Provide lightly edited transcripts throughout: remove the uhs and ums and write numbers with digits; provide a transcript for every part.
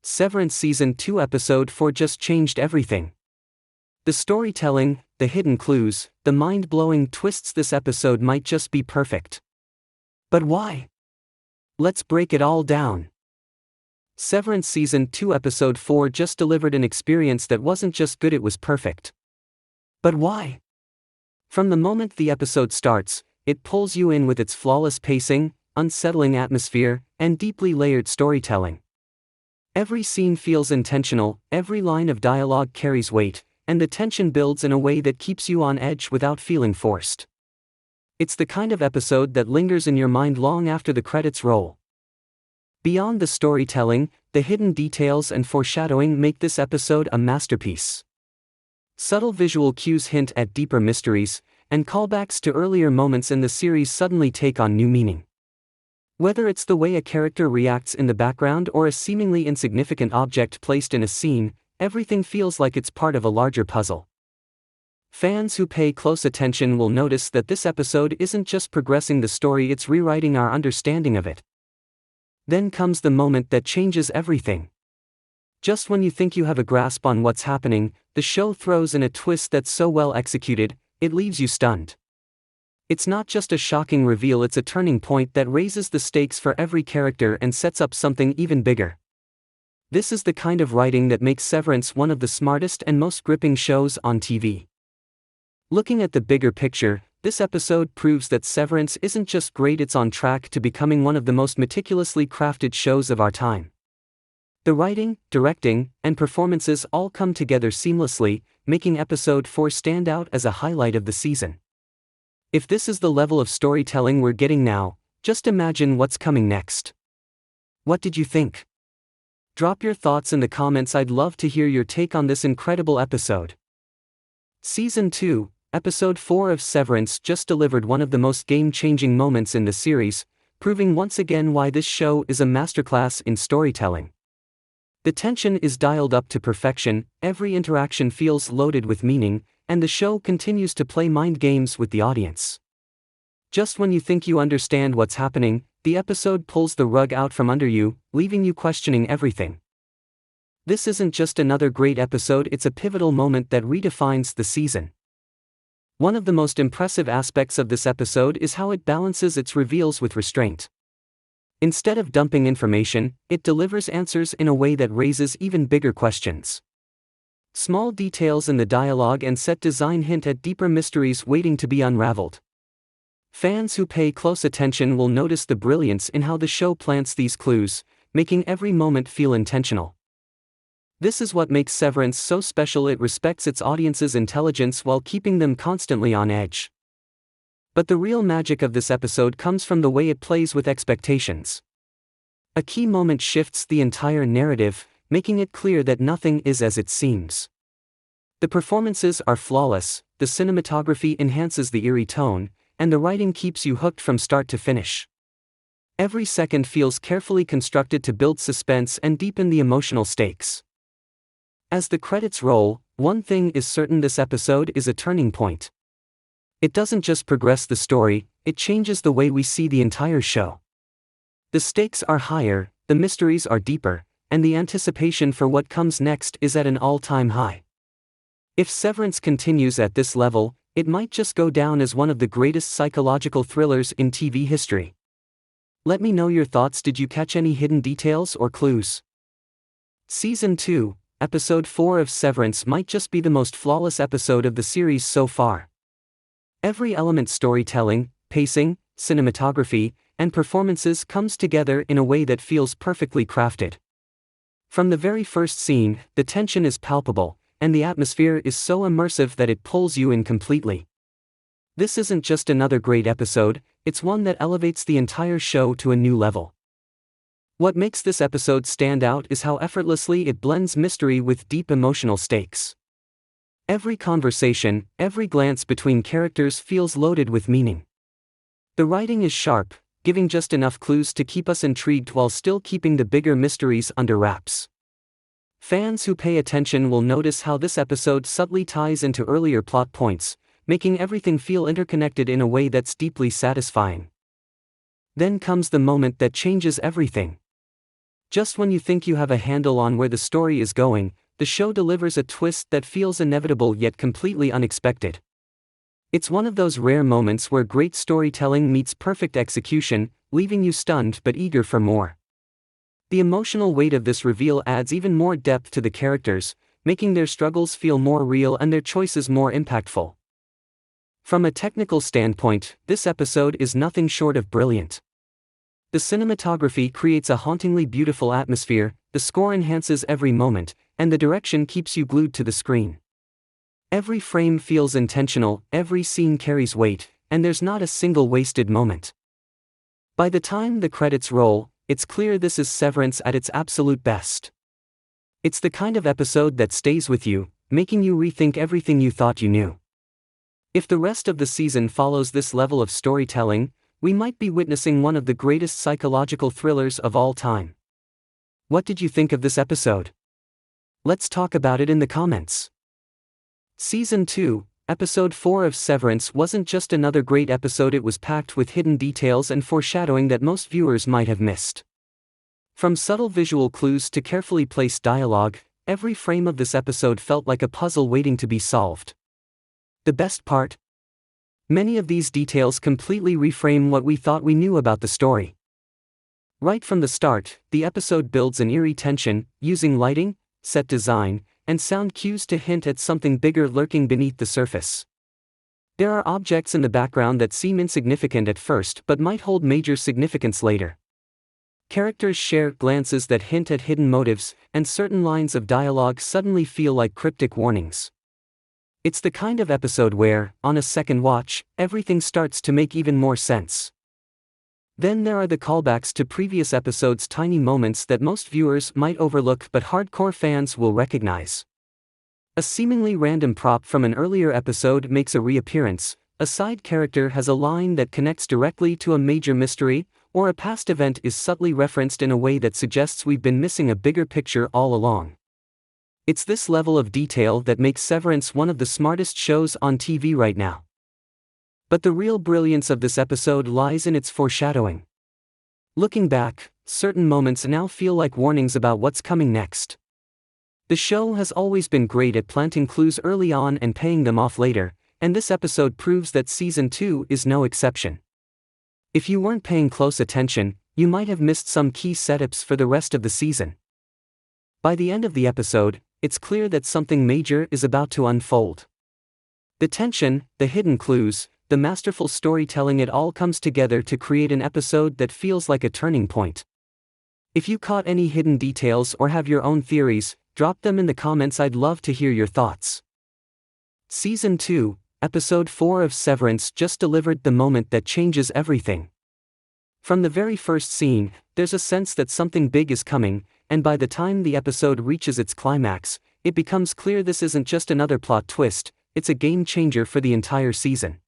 Severance Season 2 Episode 4 just changed everything. The storytelling, the hidden clues, the mind-blowing twists this episode might just be perfect. But why? Let's break it all down. Severance Season 2 Episode 4 just delivered an experience that wasn't just good, it was perfect. But why? From the moment the episode starts, it pulls you in with its flawless pacing, unsettling atmosphere, and deeply layered storytelling. Every scene feels intentional, every line of dialogue carries weight, and the tension builds in a way that keeps you on edge without feeling forced. It's the kind of episode that lingers in your mind long after the credits roll. Beyond the storytelling, the hidden details and foreshadowing make this episode a masterpiece. Subtle visual cues hint at deeper mysteries, and callbacks to earlier moments in the series suddenly take on new meaning. Whether it's the way a character reacts in the background or a seemingly insignificant object placed in a scene, everything feels like it's part of a larger puzzle. Fans who pay close attention will notice that this episode isn't just progressing the story, it's rewriting our understanding of it. Then comes the moment that changes everything. Just when you think you have a grasp on what's happening, the show throws in a twist that's so well executed, it leaves you stunned. It's not just a shocking reveal, it's a turning point that raises the stakes for every character and sets up something even bigger. This is the kind of writing that makes Severance one of the smartest and most gripping shows on TV. Looking at the bigger picture, this episode proves that Severance isn't just great, it's on track to becoming one of the most meticulously crafted shows of our time. The writing, directing, and performances all come together seamlessly, making Episode 4 stand out as a highlight of the season. If this is the level of storytelling we're getting now, just imagine what's coming next. What did you think? Drop your thoughts in the comments, I'd love to hear your take on this incredible episode. Season 2, Episode 4 of Severance just delivered one of the most game-changing moments in the series, proving once again why this show is a masterclass in storytelling. The tension is dialed up to perfection, every interaction feels loaded with meaning, and the show continues to play mind games with the audience. Just when you think you understand what's happening, the episode pulls the rug out from under you, leaving you questioning everything. This isn't just another great episode, it's a pivotal moment that redefines the season. One of the most impressive aspects of this episode is how it balances its reveals with restraint. Instead of dumping information, it delivers answers in a way that raises even bigger questions. Small details in the dialogue and set design hint at deeper mysteries waiting to be unraveled. Fans who pay close attention will notice the brilliance in how the show plants these clues, making every moment feel intentional. This is what makes Severance so special, it respects its audience's intelligence while keeping them constantly on edge. But the real magic of this episode comes from the way it plays with expectations. A key moment shifts the entire narrative, making it clear that nothing is as it seems. The performances are flawless, the cinematography enhances the eerie tone, and the writing keeps you hooked from start to finish. Every second feels carefully constructed to build suspense and deepen the emotional stakes. As the credits roll, one thing is certain: this episode is a turning point. It doesn't just progress the story, it changes the way we see the entire show. The stakes are higher, the mysteries are deeper, and the anticipation for what comes next is at an all-time high. If Severance continues at this level, it might just go down as one of the greatest psychological thrillers in TV history. Let me know your thoughts. Did you catch any hidden details or clues? Season 2, Episode 4 of Severance might just be the most flawless episode of the series so far. Every element, storytelling, pacing, cinematography, and performances comes together in a way that feels perfectly crafted. From the very first scene, the tension is palpable, and the atmosphere is so immersive that it pulls you in completely. This isn't just another great episode, it's one that elevates the entire show to a new level. What makes this episode stand out is how effortlessly it blends mystery with deep emotional stakes. Every conversation, every glance between characters feels loaded with meaning. The writing is sharp, giving just enough clues to keep us intrigued while still keeping the bigger mysteries under wraps. Fans who pay attention will notice how this episode subtly ties into earlier plot points, making everything feel interconnected in a way that's deeply satisfying. Then comes the moment that changes everything. Just when you think you have a handle on where the story is going, the show delivers a twist that feels inevitable yet completely unexpected. It's one of those rare moments where great storytelling meets perfect execution, leaving you stunned but eager for more. The emotional weight of this reveal adds even more depth to the characters, making their struggles feel more real and their choices more impactful. From a technical standpoint, this episode is nothing short of brilliant. The cinematography creates a hauntingly beautiful atmosphere, the score enhances every moment, and the direction keeps you glued to the screen. Every frame feels intentional, every scene carries weight, and there's not a single wasted moment. By the time the credits roll, it's clear this is Severance at its absolute best. It's the kind of episode that stays with you, making you rethink everything you thought you knew. If the rest of the season follows this level of storytelling, we might be witnessing one of the greatest psychological thrillers of all time. What did you think of this episode? Let's talk about it in the comments. Season 2, Episode 4 of Severance wasn't just another great episode, it was packed with hidden details and foreshadowing that most viewers might have missed. From subtle visual clues to carefully placed dialogue, every frame of this episode felt like a puzzle waiting to be solved. The best part? Many of these details completely reframe what we thought we knew about the story. Right from the start, the episode builds an eerie tension, using lighting, set design, and sound cues to hint at something bigger lurking beneath the surface. There are objects in the background that seem insignificant at first but might hold major significance later. Characters share glances that hint at hidden motives, and certain lines of dialogue suddenly feel like cryptic warnings. It's the kind of episode where, on a second watch, everything starts to make even more sense. Then there are the callbacks to previous episodes, tiny moments that most viewers might overlook but hardcore fans will recognize. A seemingly random prop from an earlier episode makes a reappearance, a side character has a line that connects directly to a major mystery, or a past event is subtly referenced in a way that suggests we've been missing a bigger picture all along. It's this level of detail that makes Severance one of the smartest shows on TV right now. But the real brilliance of this episode lies in its foreshadowing. Looking back, certain moments now feel like warnings about what's coming next. The show has always been great at planting clues early on and paying them off later, and this episode proves that Season 2 is no exception. If you weren't paying close attention, you might have missed some key setups for the rest of the season. By the end of the episode, it's clear that something major is about to unfold. The tension, the hidden clues, the masterful storytelling, it all comes together to create an episode that feels like a turning point. If you caught any hidden details or have your own theories, drop them in the comments. I'd love to hear your thoughts. Season 2, Episode 4 of Severance just delivered the moment that changes everything. From the very first scene, there's a sense that something big is coming, and by the time the episode reaches its climax, it becomes clear this isn't just another plot twist, it's a game changer for the entire season.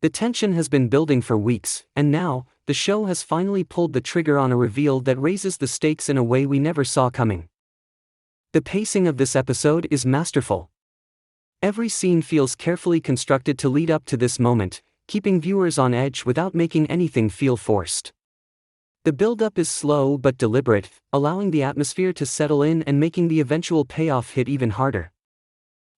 The tension has been building for weeks, and now, the show has finally pulled the trigger on a reveal that raises the stakes in a way we never saw coming. The pacing of this episode is masterful. Every scene feels carefully constructed to lead up to this moment, keeping viewers on edge without making anything feel forced. The build-up is slow but deliberate, allowing the atmosphere to settle in and making the eventual payoff hit even harder.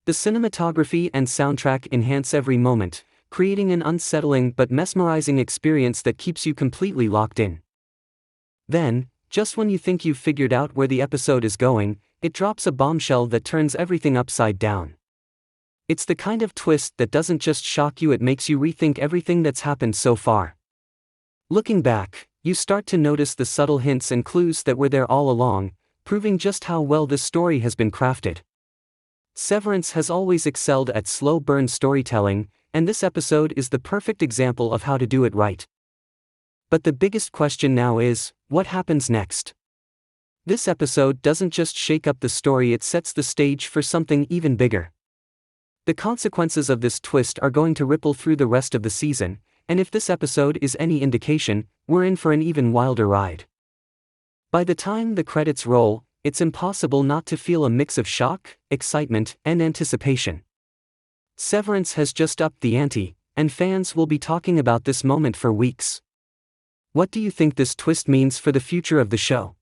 The cinematography and soundtrack enhance every moment, creating an unsettling but mesmerizing experience that keeps you completely locked in. Then, just when you think you've figured out where the episode is going, it drops a bombshell that turns everything upside down. It's the kind of twist that doesn't just shock you, it makes you rethink everything that's happened so far. Looking back, you start to notice the subtle hints and clues that were there all along, proving just how well this story has been crafted. Severance has always excelled at slow burn storytelling, and this episode is the perfect example of how to do it right. But the biggest question now is, what happens next? This episode doesn't just shake up the story, it sets the stage for something even bigger. The consequences of this twist are going to ripple through the rest of the season, and if this episode is any indication, we're in for an even wilder ride. By the time the credits roll, it's impossible not to feel a mix of shock, excitement, and anticipation. Severance has just upped the ante, and fans will be talking about this moment for weeks. What do you think this twist means for the future of the show?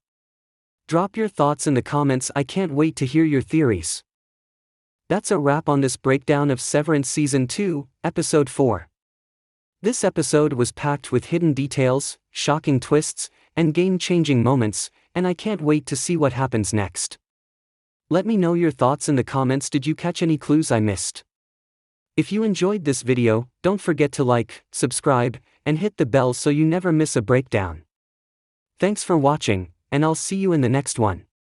Drop your thoughts in the comments, I can't wait to hear your theories. That's a wrap on this breakdown of Severance Season 2, Episode 4. This episode was packed with hidden details, shocking twists, and game-changing moments, and I can't wait to see what happens next. Let me know your thoughts in the comments. Did you catch any clues I missed? If you enjoyed this video, don't forget to like, subscribe, and hit the bell so you never miss a breakdown. Thanks for watching, and I'll see you in the next one.